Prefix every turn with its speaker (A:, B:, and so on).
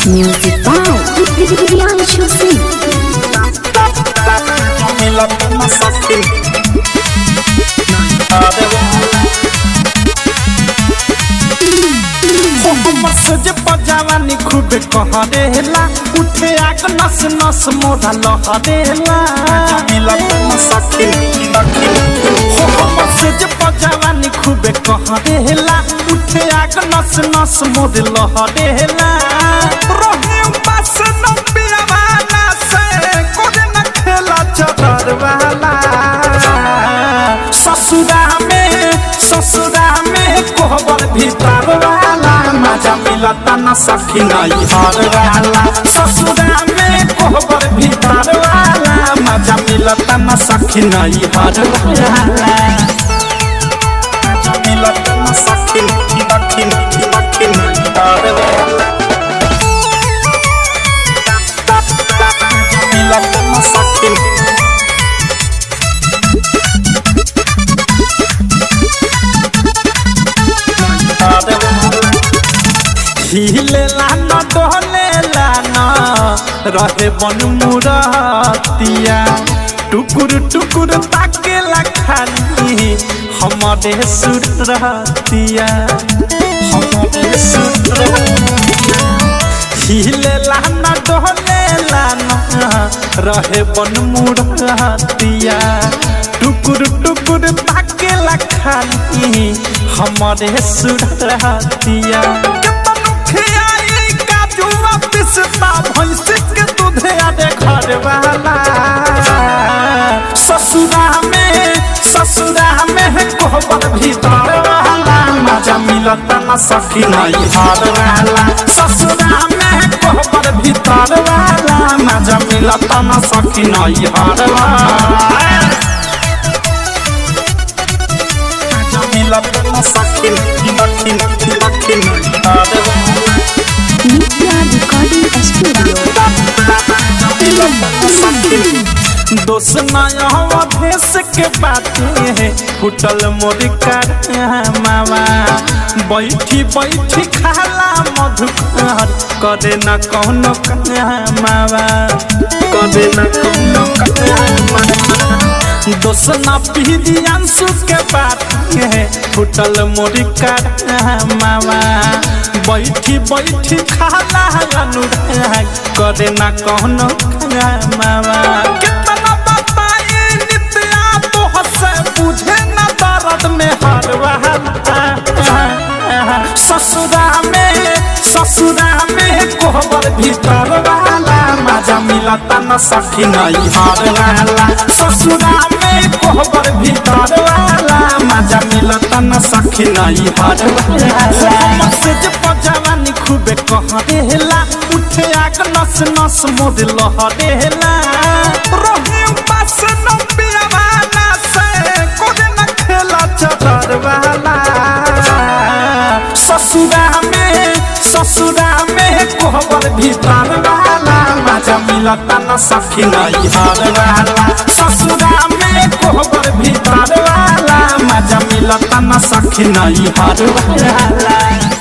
A: Music by Priyanshu Singh.
B: जवानी खूब कहरेला उठे आग नस नस मोरा लहरेला जवानी खूब कहरेला उठे आग नस नस मोर लहरेला रोहे पास न पियावाला से कोरे न खेला चदर वाला ससुरा में कोहबर भीतर वाला मजा मिलता न सखी नहीं हर वाला ससुरा में कोहबर भीतर वाला मजा मिलता न सखी नहीं हर वाला मजा मिलता न सखी नहीं हर वाला मिलता न सखी हिलेला न डोलेला न रहे बन मुरतिया टुकुर टुकुर ताकेला खाली हमारे सुरतिया हिलेला न डोलेला न रहे बन मुरतिया टुकुर टुकुर ताकेला खाली हमारे सुरतिया भैंस के दूधे आदे घर वाला ससुरा में कोहबर भीतर वाला मजा मिलता न सखी नहीं हर वाला ससुरा में कोहबर भीतर वाला मजा मिलता न सखी नहीं हर वाला मजा मिलता न सखी नहीं हर वाला
A: Nitya Recording Studio.
B: दोस्त नया देश के बातें फुटल मोर कर मामा बैठी बैठी खाला मधुकर करे न कौनो मावा करे न कौनो दोस्त न पीरियांशु के बातें फुटल मोर कर मामा बैठी बैठी खाला अनुराग करे न कौनो मावा कितना बताए नित्या तो हंसे बुझे न दर्द में हर ससुरा में कोहबर भीतर वाला मजा मिलता न सखी नहीं हर वाला ससुरा में कोहबर भीतर वाला मजा मिलता न सखी नहीं हर वाला जवानी खूबे कहरेला उठे आग नस नस मोर लहरेला रोहे पास न पियावाला से कोरे न खेला चदर वाला ससुरा में कोहबर भीतर वाला मजा मिलता न सखी नहीं हर वाला ससुरा में कोहबर भीतर वाला मजा मिलता न सखी नहीं हर वाला।